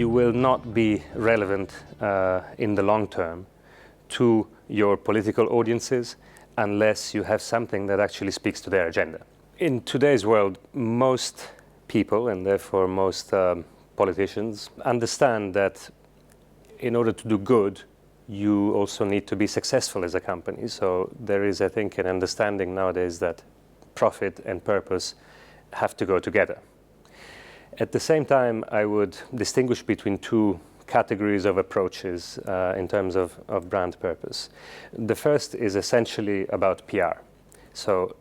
you will not be relevant in the long term to your political audiences unless you have something that actually speaks to their agenda. In today's world, most people, and therefore most politicians, understand that in order to do good, you also need to be successful as a company. So there is, I think, an understanding nowadays that profit and purpose have to go together. At the same time, I would distinguish between two categories of approaches in terms of brand purpose. The first is essentially about PR. So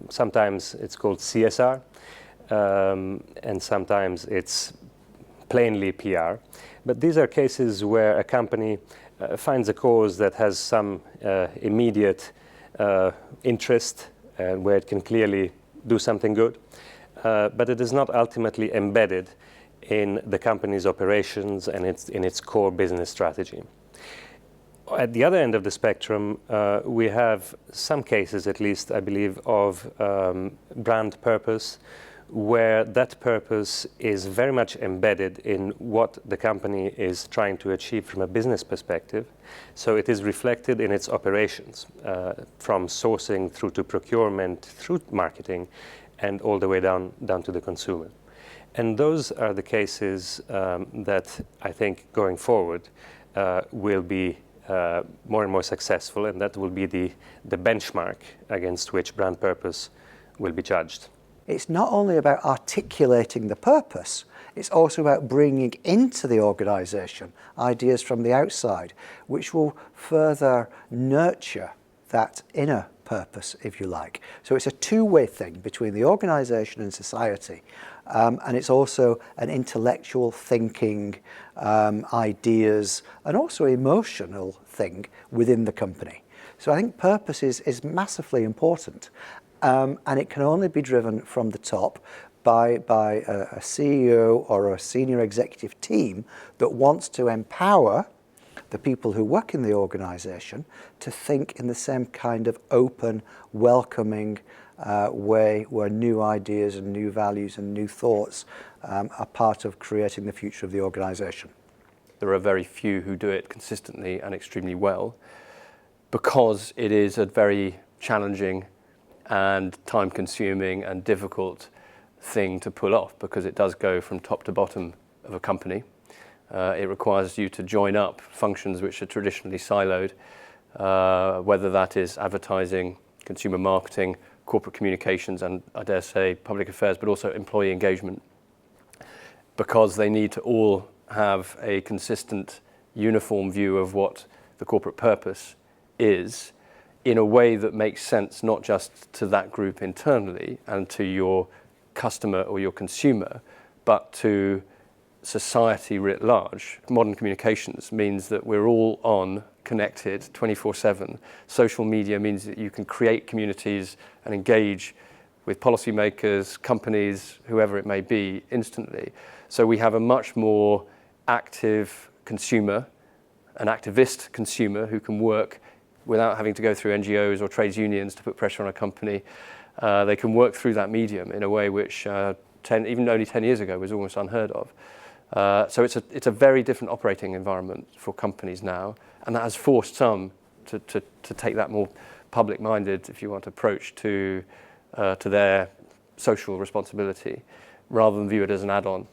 sometimes it's called CSR, and sometimes it's plainly PR. But these are cases where a company finds a cause that has some immediate interest and where it can clearly do something good, but it is not ultimately embedded in the company's operations and in its core business strategy. At the other end of the spectrum, we have some cases, at least I believe, of brand purpose, where that purpose is very much embedded in what the company is trying to achieve from a business perspective. So it is reflected in its operations, from sourcing through to procurement, through marketing, and all the way down to the consumer. And those are the cases that I think going forward will be more and more successful, and that will be the benchmark against which brand purpose will be judged. It's not only about articulating the purpose, it's also about bringing into the organisation ideas from the outside, which will further nurture that inner purpose, if you like. So it's a two-way thing between the organisation and society, and it's also an intellectual thinking, ideas, and also emotional thing within the company. So I think purpose is massively important. And it can only be driven from the top by a CEO or a senior executive team that wants to empower the people who work in the organisation to think in the same kind of open, welcoming way where new ideas and new values and new thoughts are part of creating the future of the organisation. There are very few who do it consistently and extremely well because it is a very challenging and time-consuming and difficult thing to pull off, because it does go from top to bottom of a company. It requires you to join up functions which are traditionally siloed, whether that is advertising, consumer marketing, corporate communications, and I dare say public affairs, but also employee engagement, because they need to all have a consistent, uniform view of what the corporate purpose is, in a way that makes sense not just to that group internally and to your customer or your consumer, but to society writ large. Modern communications means that we're all on, connected 24/7. Social media means that you can create communities and engage with policymakers, companies, whoever it may be, instantly. So we have a much more active consumer, an activist consumer who can work without having to go through NGOs or trades unions to put pressure on a company. They can work through that medium in a way which even only 10 years ago was almost unheard of. So it's a very different operating environment for companies now, and that has forced some to take that more public-minded, if you want, approach to their social responsibility, rather than view it as an add-on.